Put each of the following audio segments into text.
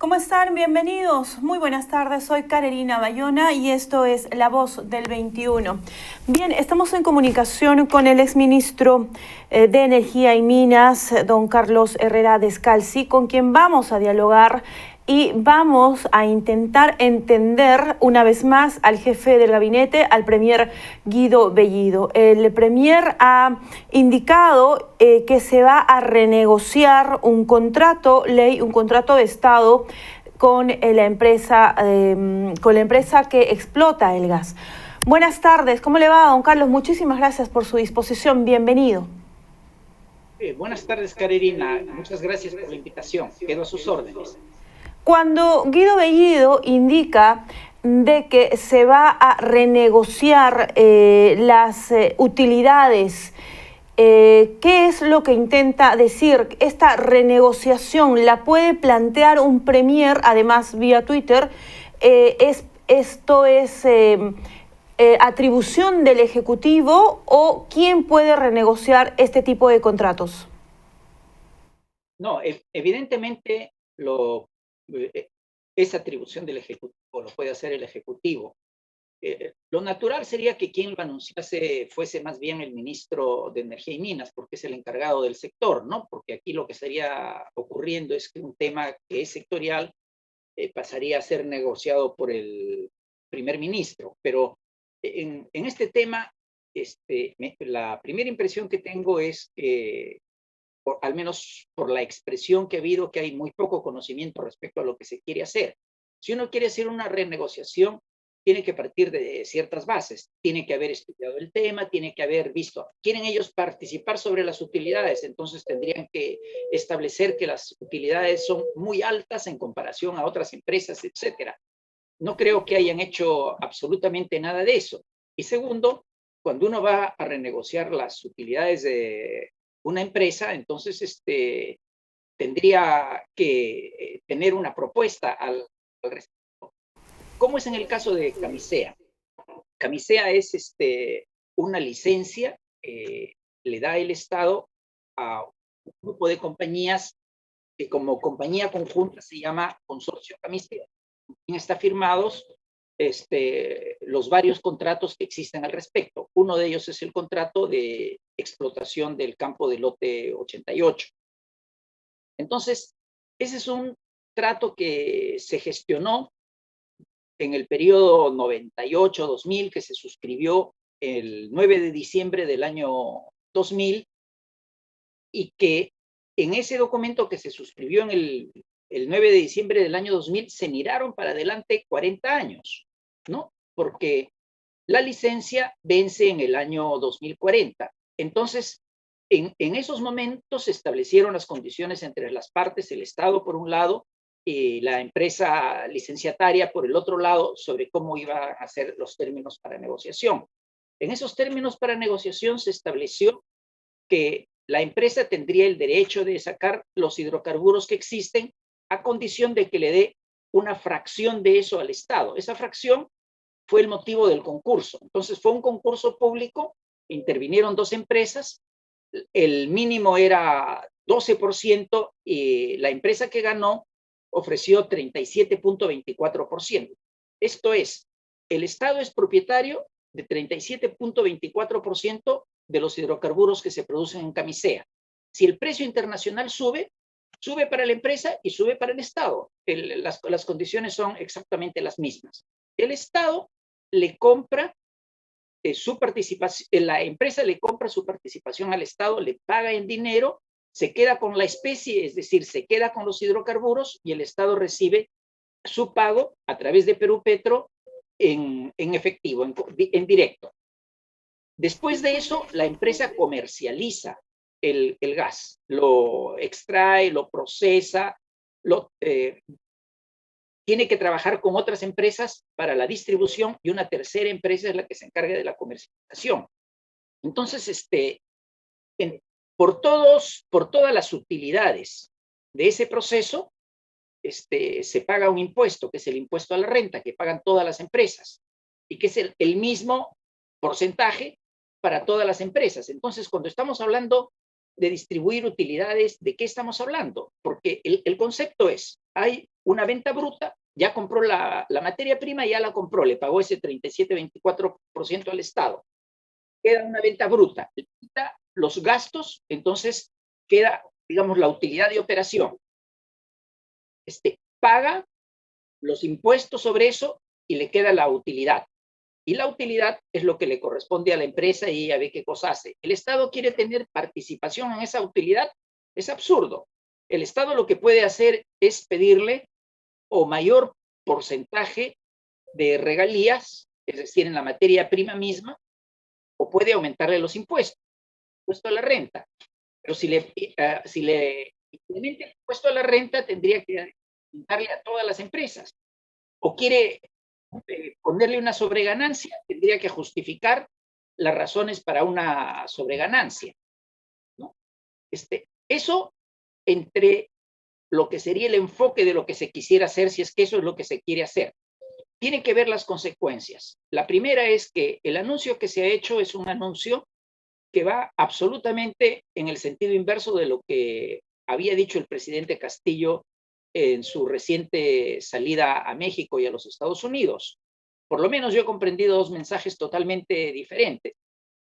¿Cómo están? Bienvenidos. Muy buenas tardes. Soy Carolina Bayona y esto es La Voz del 21. Bien, estamos en comunicación con el exministro de Energía y Minas, don Carlos Herrera Descalzi, con quien vamos a dialogar y vamos a intentar entender una vez más al jefe del gabinete, al premier Guido Bellido. El premier ha indicado que se va a renegociar un contrato ley, un contrato de Estado con la empresa que explota el gas. Buenas tardes, ¿cómo le va, don Carlos? Muchísimas gracias por su disposición. Bienvenido. Buenas tardes, Carolina. Muchas gracias por la invitación. Quedo a sus órdenes. Cuando Guido Bellido indica de que se va a renegociar las utilidades, ¿qué es lo que intenta decir? ¿Esta renegociación la puede plantear un premier, además vía Twitter? ¿Esto es atribución del Ejecutivo o quién puede renegociar este tipo de contratos? No, evidentemente es atribución del Ejecutivo, lo puede hacer el Ejecutivo. Lo natural sería que quien lo anunciase fuese más bien el ministro de Energía y Minas, porque es el encargado del sector, ¿no? Porque aquí lo que estaría ocurriendo es que un tema que es sectorial pasaría a ser negociado por el primer ministro. Pero en este tema, la primera impresión que tengo es que al menos por la expresión que ha habido, que hay muy poco conocimiento respecto a lo que se quiere hacer. Si uno quiere hacer una renegociación, tiene que partir de ciertas bases, tiene que haber estudiado el tema, tiene que haber visto, quieren ellos participar sobre las utilidades, entonces tendrían que establecer que las utilidades son muy altas en comparación a otras empresas, etcétera. No creo que hayan hecho absolutamente nada de eso. Y segundo, cuando uno va a renegociar las utilidades de una empresa, entonces tendría que tener una propuesta al respecto. ¿Cómo es en el caso de Camisea? Camisea es una licencia que le da el Estado a un grupo de compañías que como compañía conjunta se llama Consorcio Camisea. Está firmados los varios contratos que existen al respecto. Uno de ellos es el contrato de explotación del campo de lote 88. Entonces, ese es un trato que se gestionó en el periodo 98-2000, que se suscribió el 9 de diciembre del año 2000, y que en ese documento que se suscribió en el 9 de diciembre del año 2000 se miraron para adelante 40 años, ¿no? Porque la licencia vence en el año 2040. Entonces, en esos momentos se establecieron las condiciones entre las partes, el Estado por un lado y la empresa licenciataria por el otro lado, sobre cómo iban a ser los términos para negociación. En esos términos para negociación se estableció que la empresa tendría el derecho de sacar los hidrocarburos que existen a condición de que le dé una fracción de eso al Estado. Esa fracción fue el motivo del concurso. Entonces fue un concurso público, intervinieron dos empresas, el mínimo era 12% y la empresa que ganó ofreció 37.24%. Esto es, el Estado es propietario de 37.24% de los hidrocarburos que se producen en Camisea. Si el precio internacional sube, sube para la empresa y sube para el Estado. Las condiciones son exactamente las mismas. El Estado le compra su participación, la empresa le compra su participación al Estado, le paga en dinero, se queda con la especie, es decir, se queda con los hidrocarburos y el Estado recibe su pago a través de Perú Petro en efectivo, en directo. Después de eso, la empresa comercializa el gas, lo extrae, lo procesa, tiene que trabajar con otras empresas para la distribución y una tercera empresa es la que se encarga de la comercialización. Entonces, por todas las utilidades de ese proceso, se paga un impuesto, que es el impuesto a la renta, que pagan todas las empresas, y que es el mismo porcentaje para todas las empresas. Entonces, cuando estamos hablando de distribuir utilidades, ¿de qué estamos hablando? Porque el concepto es, hay una venta bruta, ya compró la materia prima, ya la compró, le pagó ese 37-24% al Estado. Queda una venta bruta, le quita los gastos, entonces queda, digamos, la utilidad de operación. Paga los impuestos sobre eso y le queda la utilidad. Y la utilidad es lo que le corresponde a la empresa y ella ve qué cosa hace. El Estado quiere tener participación en esa utilidad. Es absurdo. El Estado lo que puede hacer es pedirle o mayor porcentaje de regalías, es decir, en la materia prima misma, o puede aumentarle los impuestos, impuesto a la renta. Pero si le implementa el impuesto a la renta, tendría que darle a todas las empresas. O quiere ponerle una sobreganancia, tendría que justificar las razones para una sobreganancia, ¿no? Eso entre lo que sería el enfoque de lo que se quisiera hacer, si es que eso es lo que se quiere hacer. Tiene que ver las consecuencias. La primera es que el anuncio que se ha hecho es un anuncio que va absolutamente en el sentido inverso de lo que había dicho el presidente Castillo en su reciente salida a México y a los Estados Unidos. Por lo menos yo he comprendido dos mensajes totalmente diferentes.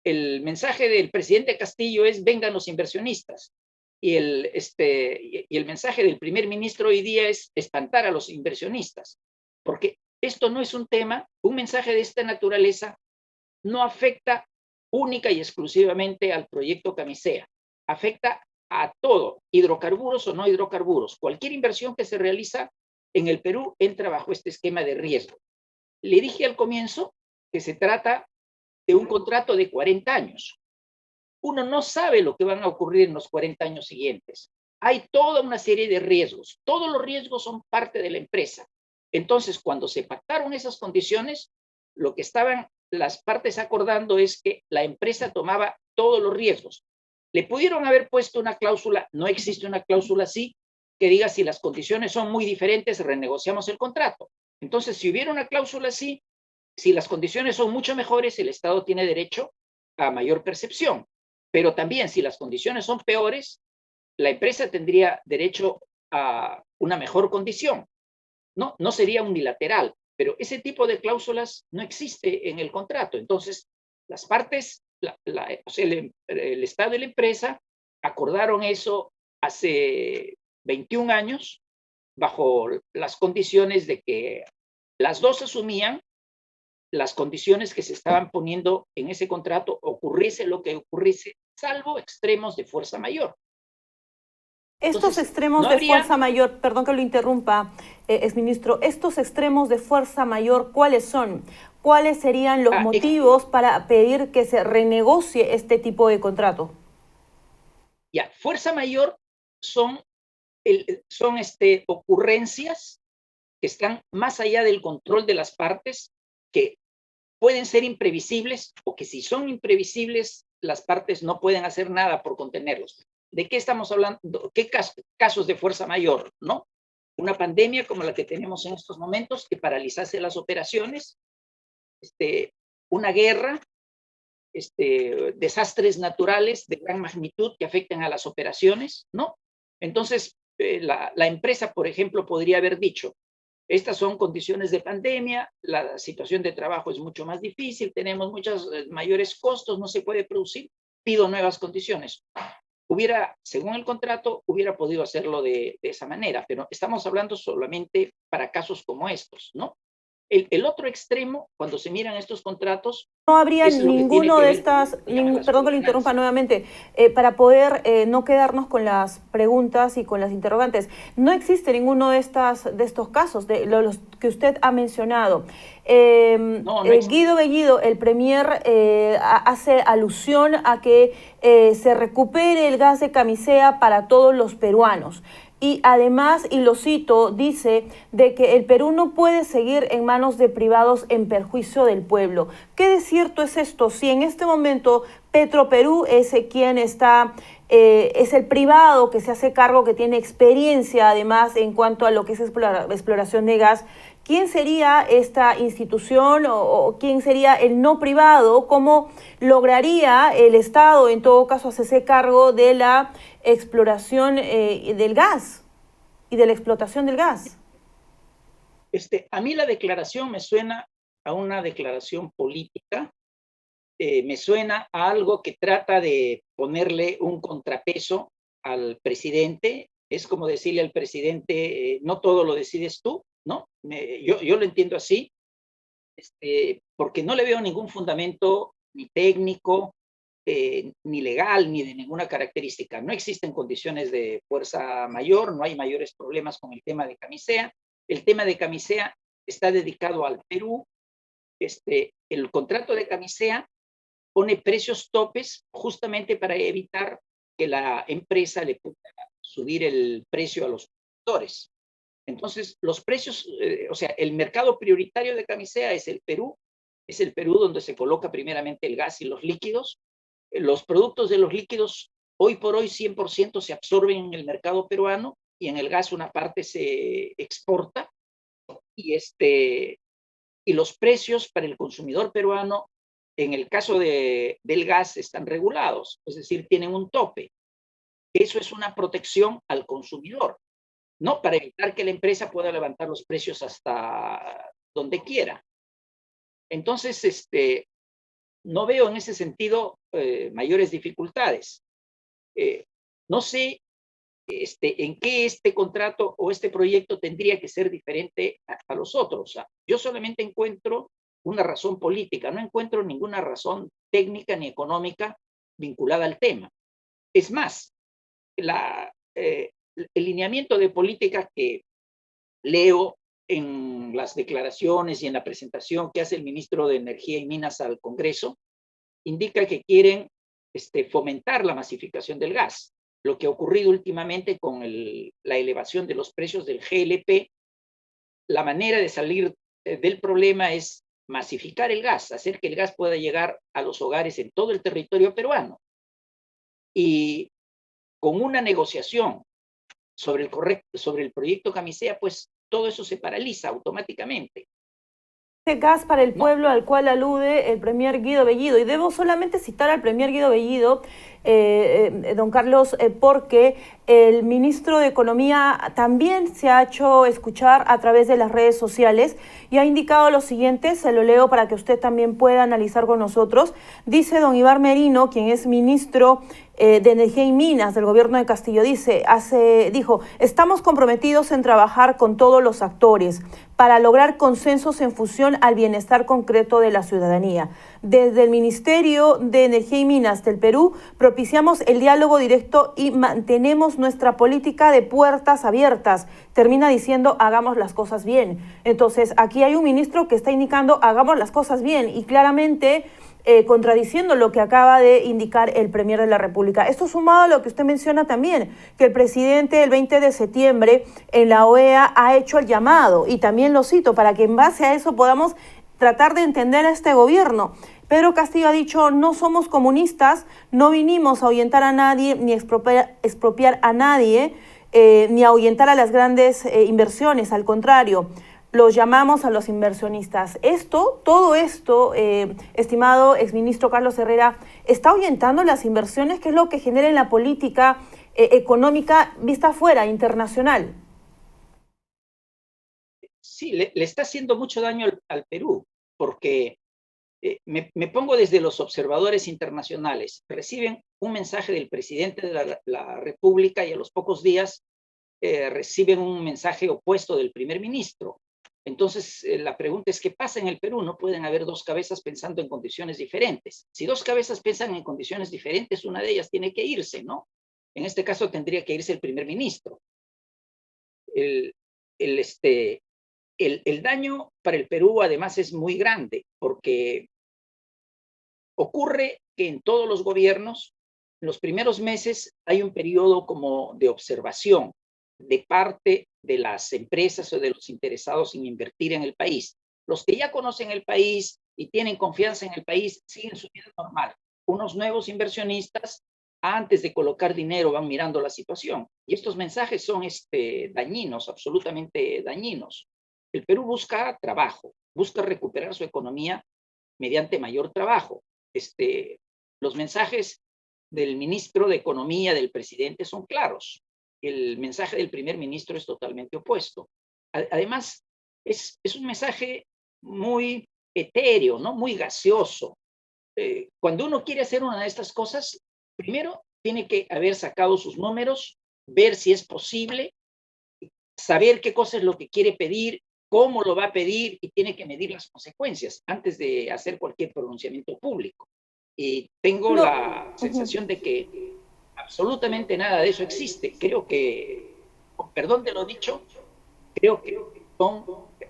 El mensaje del presidente Castillo es vengan los inversionistas. Y el mensaje del primer ministro hoy día es espantar a los inversionistas. Porque esto no es un tema, un mensaje de esta naturaleza no afecta única y exclusivamente al proyecto Camisea. Afecta a todo, hidrocarburos o no hidrocarburos. Cualquier inversión que se realiza en el Perú entra bajo este esquema de riesgo. Le dije al comienzo que se trata de un contrato de 40 años. Uno no sabe lo que van a ocurrir en los 40 años siguientes. Hay toda una serie de riesgos. Todos los riesgos son parte de la empresa. Entonces, cuando se pactaron esas condiciones, lo que estaban las partes acordando es que la empresa tomaba todos los riesgos. Le pudieron haber puesto una cláusula, no existe una cláusula así, que diga si las condiciones son muy diferentes, renegociamos el contrato. Entonces, si hubiera una cláusula así, si las condiciones son mucho mejores, el Estado tiene derecho a mayor percepción. Pero también, si las condiciones son peores, la empresa tendría derecho a una mejor condición. No sería unilateral, pero ese tipo de cláusulas no existe en el contrato. Entonces, las partes, el Estado y la empresa acordaron eso hace 21 años bajo las condiciones de que las dos asumían las condiciones que se estaban poniendo en ese contrato, ocurriese lo que ocurriese, salvo extremos de fuerza mayor. Estos extremos de fuerza mayor, perdón que lo interrumpa, exministro, estos extremos de fuerza mayor, ¿cuáles son? ¿Cuáles serían los motivos para pedir que se renegocie este tipo de contrato? Ya, fuerza mayor son ocurrencias que están más allá del control de las partes, que pueden ser imprevisibles o que si son imprevisibles, las partes no pueden hacer nada por contenerlos. ¿De qué estamos hablando? ¿Qué casos de fuerza mayor? ¿No? Una pandemia como la que tenemos en estos momentos que paralizase las operaciones, una guerra, desastres naturales de gran magnitud que afecten a las operaciones, ¿no? Entonces, la empresa, por ejemplo, podría haber dicho, estas son condiciones de pandemia, la situación de trabajo es mucho más difícil, tenemos muchos mayores costos, no se puede producir, pido nuevas condiciones. Según el contrato, hubiera podido hacerlo de esa manera, pero estamos hablando solamente para casos como estos, ¿no? El otro extremo, cuando se miran estos contratos... No habría ninguno de estas, perdón que lo interrumpa nuevamente, para poder no quedarnos con las preguntas y con las interrogantes. No existe ninguno de estos casos, de los que usted ha mencionado. Guido Bellido, el premier, hace alusión a que se recupere el gas de Camisea para todos los peruanos. Y además, y lo cito, dice de que el Perú no puede seguir en manos de privados en perjuicio del pueblo. ¿Qué de cierto es esto? Si en este momento Petroperú es quien está, es el privado que se hace cargo, que tiene experiencia además en cuanto a lo que es exploración de gas, ¿quién sería esta institución o quién sería el no privado? ¿Cómo lograría el Estado, en todo caso, hacerse cargo de la exploración del gas y de la explotación del gas? A mí la declaración me suena a una declaración política, me suena a algo que trata de ponerle un contrapeso al presidente. Es como decirle al presidente, no todo lo decides tú, ¿no? Yo lo entiendo así, porque no le veo ningún fundamento ni técnico, ni legal, ni de ninguna característica. No existen condiciones de fuerza mayor, no hay mayores problemas con el tema de Camisea. El tema de Camisea está dedicado al Perú. El contrato de Camisea pone precios topes justamente para evitar que la empresa le pueda subir el precio a los productores. Entonces, los precios, o sea, el mercado prioritario de Camisea es el Perú donde se coloca primeramente el gas y los líquidos. Los productos de los líquidos, hoy por hoy, 100% se absorben en el mercado peruano y en el gas una parte se exporta. Y los precios para el consumidor peruano, en el caso del gas, están regulados, es decir, tienen un tope. Eso es una protección al consumidor, no para evitar que la empresa pueda levantar los precios hasta donde quiera. Entonces, no veo en ese sentido mayores dificultades. No sé en qué este contrato o este proyecto tendría que ser diferente a los otros. O sea, yo solamente encuentro una razón política, no encuentro ninguna razón técnica ni económica vinculada al tema. Es más, el lineamiento de política que leo en las declaraciones y en la presentación que hace el ministro de Energía y Minas al Congreso indica que quieren fomentar la masificación del gas. Lo que ha ocurrido últimamente con la elevación de los precios del GLP, la manera de salir del problema es masificar el gas, hacer que el gas pueda llegar a los hogares en todo el territorio peruano. Y con una negociación sobre el proyecto Camisea, pues todo eso se paraliza automáticamente. Gas para el pueblo al cual alude el premier Guido Bellido. Y debo solamente citar al premier Guido Bellido, don Carlos, porque el ministro de Economía también se ha hecho escuchar a través de las redes sociales y ha indicado lo siguiente, se lo leo para que usted también pueda analizar con nosotros. Dice don Ibar Merino, quien es ministro de Energía y Minas del gobierno de Castillo, dijo, estamos comprometidos en trabajar con todos los actores para lograr consensos en función al bienestar concreto de la ciudadanía. Desde el Ministerio de Energía y Minas del Perú propiciamos el diálogo directo y mantenemos nuestra política de puertas abiertas. Termina diciendo, hagamos las cosas bien. Entonces, aquí hay un ministro que está indicando, hagamos las cosas bien, y claramente contradiciendo lo que acaba de indicar el premier de la República. Esto sumado a lo que usted menciona también, que el presidente el 20 de septiembre en la OEA ha hecho el llamado, y también lo cito, para que en base a eso podamos tratar de entender a este gobierno. Pedro Castillo ha dicho, no somos comunistas, no vinimos a ahuyentar a nadie, ni expropiar a nadie, ni a ahuyentar a las grandes inversiones, al contrario, los llamamos a los inversionistas. Todo esto, estimado exministro Carlos Herrera, ¿está ahuyentando las inversiones? ¿Qué es lo que genera en la política económica vista afuera, internacional? Sí, le está haciendo mucho daño al Perú, porque me pongo desde los observadores internacionales. Reciben un mensaje del presidente de la República y a los pocos días reciben un mensaje opuesto del primer ministro. Entonces, la pregunta es, ¿qué pasa en el Perú? No pueden haber dos cabezas pensando en condiciones diferentes. Si dos cabezas piensan en condiciones diferentes, una de ellas tiene que irse, ¿no? En este caso tendría que irse el primer ministro. El daño para el Perú, además, es muy grande, porque ocurre que en todos los gobiernos, en los primeros meses, hay un periodo como de observación de parte de las empresas o de los interesados en invertir en el país. Los que ya conocen el país y tienen confianza en el país siguen su vida normal. Unos nuevos inversionistas, antes de colocar dinero, van mirando la situación. Y estos mensajes son dañinos, absolutamente dañinos. El Perú busca trabajo, busca recuperar su economía mediante mayor trabajo. Los mensajes del ministro de Economía, del presidente, son claros. El mensaje del primer ministro es totalmente opuesto. Además, es un mensaje muy etéreo, ¿no? Muy gaseoso. Cuando uno quiere hacer una de estas cosas, primero tiene que haber sacado sus números, ver si es posible, saber qué cosa es lo que quiere pedir, cómo lo va a pedir y tiene que medir las consecuencias antes de hacer cualquier pronunciamiento público. Y tengo No. la sensación de que absolutamente nada de eso existe. Creo que, con perdón de lo dicho, creo que son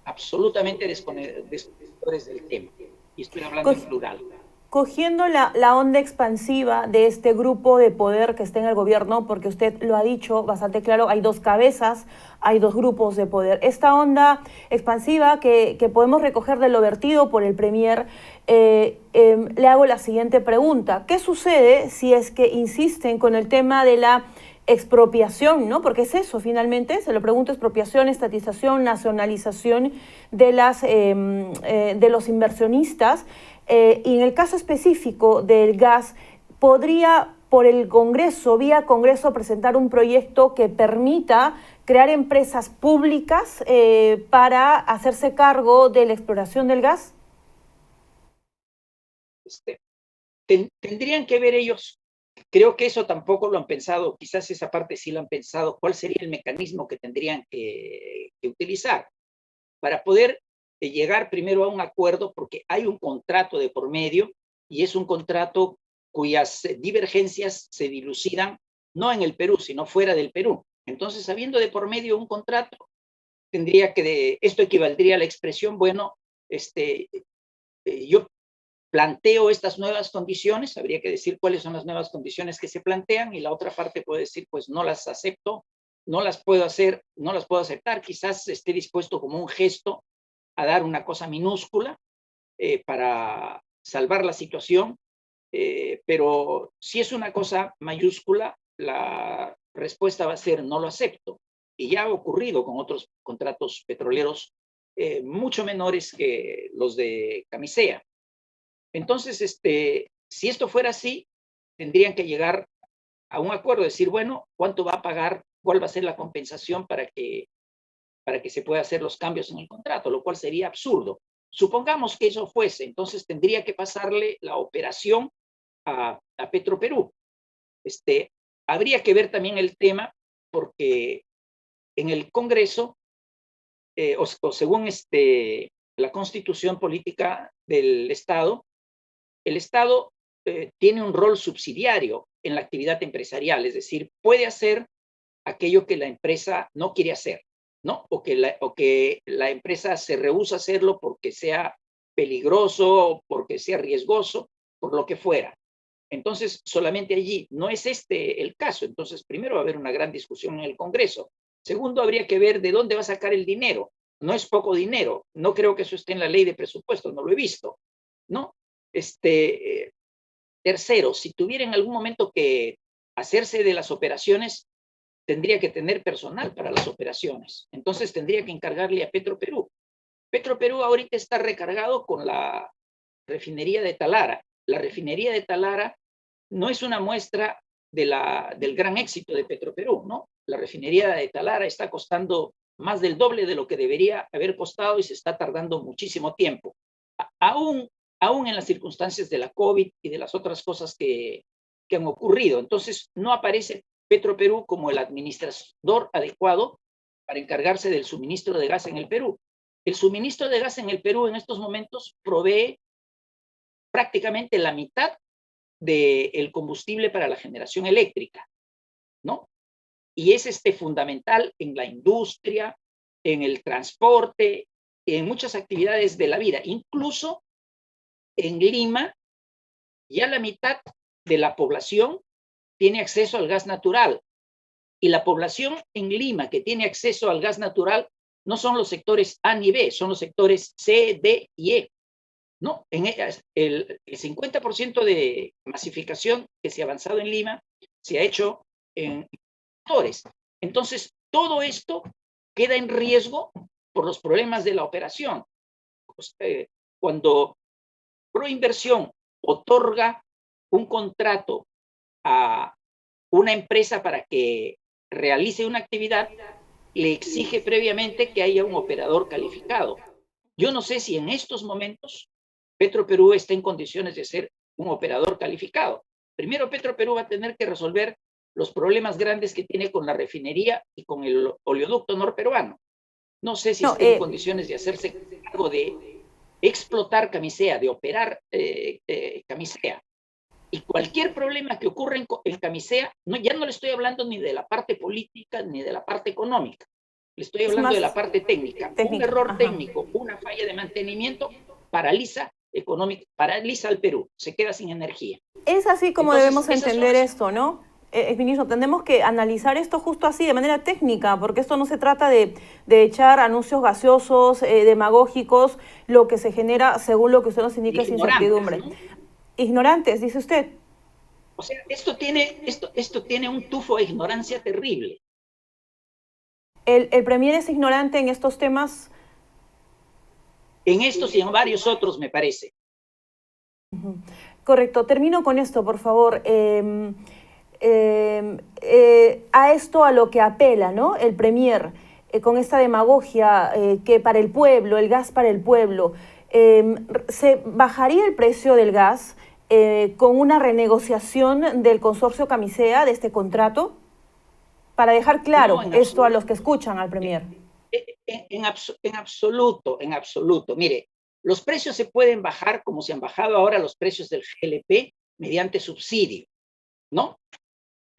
absolutamente desconocedores del tema. Y estoy hablando en plural. Cogiendo la onda expansiva de este grupo de poder que está en el gobierno, porque usted lo ha dicho bastante claro, hay dos cabezas, hay dos grupos de poder. Esta onda expansiva que podemos recoger de lo vertido por el Premier, le hago la siguiente pregunta. ¿Qué sucede si es que insisten con el tema de la expropiación, ¿no? Porque es eso, finalmente, se lo pregunto, expropiación, estatización, nacionalización de los inversionistas. Y en el caso específico del gas, ¿podría por el Congreso, vía Congreso, presentar un proyecto que permita crear empresas públicas para hacerse cargo de la exploración del gas? Tendrían que ver ellos, creo que eso tampoco lo han pensado, quizás esa parte sí lo han pensado, cuál sería el mecanismo que tendrían que utilizar para poder llegar primero a un acuerdo, porque hay un contrato de por medio y es un contrato cuyas divergencias se dilucidan no en el Perú, sino fuera del Perú. Entonces, habiendo de por medio un contrato, esto equivaldría a la expresión, bueno, yo planteo estas nuevas condiciones, habría que decir cuáles son las nuevas condiciones que se plantean, y la otra parte puede decir, pues no las acepto, no las puedo hacer, no las puedo aceptar, quizás esté dispuesto como un gesto a dar una cosa minúscula para salvar la situación, pero si es una cosa mayúscula, la respuesta va a ser no lo acepto. Y ya ha ocurrido con otros contratos petroleros mucho menores que los de Camisea. Entonces, si esto fuera así, tendrían que llegar a un acuerdo, decir, bueno, ¿cuánto va a pagar? ¿Cuál va a ser la compensación para que se pueda hacer los cambios en el contrato? Lo cual sería absurdo. Supongamos que eso fuese, entonces tendría que pasarle la operación a Petroperú. Habría que ver también el tema, porque en el Congreso, o según la Constitución Política del Estado, el Estado tiene un rol subsidiario en la actividad empresarial, es decir, puede hacer aquello que la empresa no quiere hacer, ¿no? O que la empresa se rehúsa a hacerlo porque sea peligroso, porque sea riesgoso, por lo que fuera. Entonces, solamente allí no es el caso. Entonces, primero va a haber una gran discusión en el Congreso. Segundo, habría que ver de dónde va a sacar el dinero. No es poco dinero. No creo que eso esté en la ley de presupuesto, no lo he visto, ¿no? Tercero, si tuviera en algún momento que hacerse de las operaciones, tendría que tener personal para las operaciones. Entonces tendría que encargarle a Petroperú. Petroperú ahorita está recargado con la refinería de Talara. La refinería de Talara no es una muestra del gran éxito de Petroperú, ¿no? La refinería de Talara está costando más del doble de lo que debería haber costado y se está tardando muchísimo tiempo. Aún en las circunstancias de la COVID y de las otras cosas que han ocurrido. Entonces, no aparece Petroperú como el administrador adecuado para encargarse del suministro de gas en el Perú. El suministro de gas en el Perú en estos momentos provee prácticamente la mitad del combustible para la generación eléctrica, ¿no? Y es fundamental en la industria, en el transporte, en muchas actividades de la vida. Incluso en Lima, ya la mitad de la población tiene acceso al gas natural. Y la población en Lima que tiene acceso al gas natural no son los sectores A ni B, son los sectores C, D y E. ¿No? El 50% de masificación que se ha avanzado en Lima se ha hecho en sectores. Entonces, todo esto queda en riesgo por los problemas de la operación. Cuando Proinversión otorga un contrato a una empresa para que realice una actividad, le exige previamente que haya un operador calificado. Yo no sé si en estos momentos Petroperú está en condiciones de ser un operador calificado. Primero, Petroperú va a tener que resolver los problemas grandes que tiene con la refinería y con el oleoducto norperuano. No sé si está en condiciones de hacerse cargo de explotar Camisea, de operar Camisea. Y cualquier problema que ocurra en Camisea, ya no le estoy hablando ni de la parte política ni de la parte económica. Le estoy hablando de la parte técnica. Un error técnico, una falla de mantenimiento, paraliza al Perú, se queda sin energía. Es así como debemos entender esto, ¿no? Ministro, tenemos que analizar esto justo así, de manera técnica, porque esto no se trata de echar anuncios gaseosos, demagógicos, lo que se genera, según lo que usted nos indica, es incertidumbre. ¿No? Ignorantes, dice usted. O sea, esto tiene un tufo de ignorancia terrible. ¿El Premier es ignorante en estos temas? En estos y en varios otros, me parece. Correcto. Termino con esto, por favor. A esto a lo que apela, ¿no?, el Premier, con esta demagogia que para el pueblo, el gas para el pueblo, ¿se bajaría el precio del gas con una renegociación del consorcio Camisea de este contrato? Para dejar claro esto a los que escuchan al Premier. En absoluto. Mire, los precios se pueden bajar como se han bajado ahora los precios del GLP mediante subsidio, ¿no?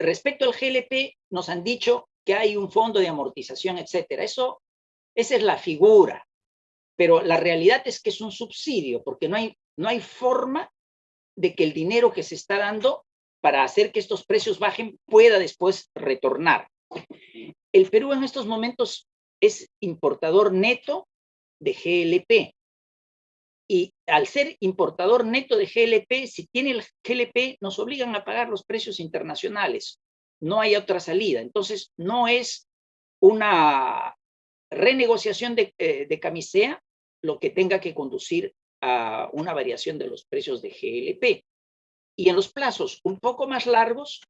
Respecto al GLP, nos han dicho que hay un fondo de amortización, etcétera. Esa es la figura, pero la realidad es que es un subsidio, porque no hay forma de que el dinero que se está dando para hacer que estos precios bajen pueda después retornar. El Perú en estos momentos es importador neto de GLP. Y al ser importador neto de GLP, si tiene el GLP, nos obligan a pagar los precios internacionales. No hay otra salida. Entonces, no es una renegociación de Camisea lo que tenga que conducir a una variación de los precios de GLP. Y en los plazos un poco más largos,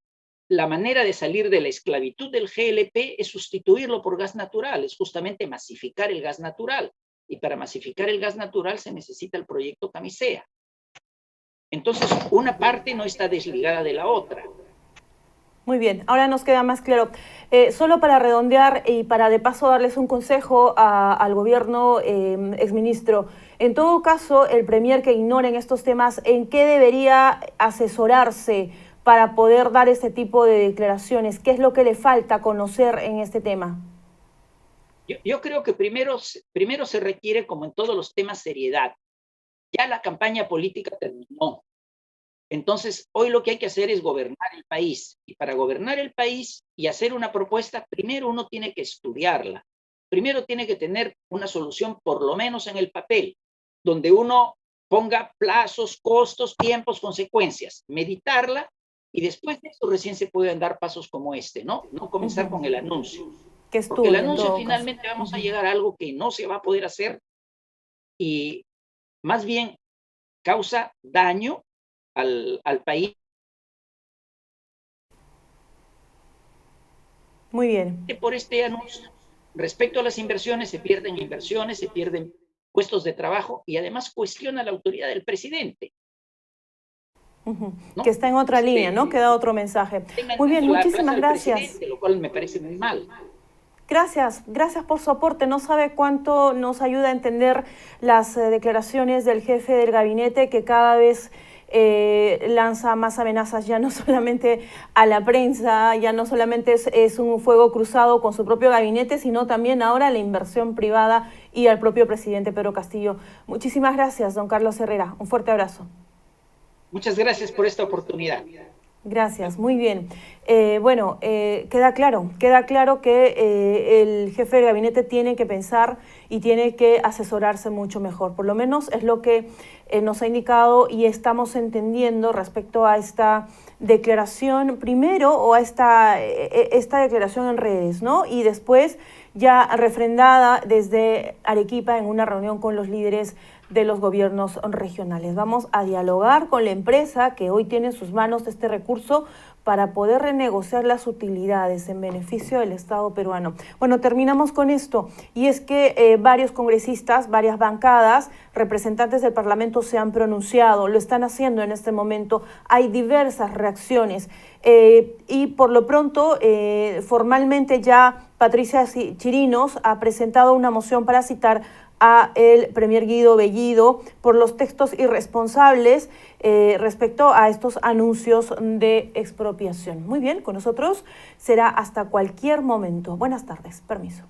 la manera de salir de la esclavitud del GLP es sustituirlo por gas natural, es justamente masificar el gas natural. Y para masificar el gas natural se necesita el proyecto Camisea. Entonces, una parte no está desligada de la otra. Muy bien, ahora nos queda más claro. Solo para redondear y para de paso darles un consejo al gobierno, exministro, en todo caso, el Premier que ignoren estos temas, ¿en qué debería asesorarse para poder dar este tipo de declaraciones? ¿Qué es lo que le falta conocer en este tema? Yo creo que primero se requiere, como en todos los temas, seriedad. Ya la campaña política terminó. Entonces, hoy lo que hay que hacer es gobernar el país. Y para gobernar el país y hacer una propuesta, primero uno tiene que estudiarla. Primero tiene que tener una solución, por lo menos en el papel, donde uno ponga plazos, costos, tiempos, consecuencias, meditarla, y después de eso recién se pueden dar pasos como este, ¿no? No comenzar con el anuncio. Porque el anuncio finalmente vamos a llegar a algo que no se va a poder hacer y más bien causa daño al país. Muy bien. Por este anuncio, respecto a las inversiones, se pierden puestos de trabajo y además cuestiona la autoridad del presidente. ¿No? Que está en otra línea, ¿no? Que da otro mensaje. Muy bien, muchísimas gracias. Lo cual me parece muy mal. Gracias por su aporte. No sabe cuánto nos ayuda a entender las declaraciones del jefe del gabinete, que cada vez lanza más amenazas, ya no solamente a la prensa, ya no solamente es un fuego cruzado con su propio gabinete, sino también ahora a la inversión privada y al propio presidente Pedro Castillo. Muchísimas gracias, don Carlos Herrera. Un fuerte abrazo. Muchas gracias por esta oportunidad. Gracias, muy bien. Queda claro que el jefe del gabinete tiene que pensar y tiene que asesorarse mucho mejor. Por lo menos es lo que nos ha indicado y estamos entendiendo respecto a esta declaración primero o a esta declaración en redes, ¿no? Y después ya refrendada desde Arequipa en una reunión con los líderes de los gobiernos regionales. Vamos a dialogar con la empresa que hoy tiene en sus manos este recurso para poder renegociar las utilidades en beneficio del Estado peruano. Bueno, terminamos con esto, y es que varios congresistas, varias bancadas, representantes del Parlamento se han pronunciado, lo están haciendo en este momento, hay diversas reacciones y por lo pronto formalmente ya Patricia Chirinos ha presentado una moción para citar a el premier Guido Bellido por los textos irresponsables respecto a estos anuncios de expropiación. Muy bien, con nosotros será hasta cualquier momento. Buenas tardes, permiso.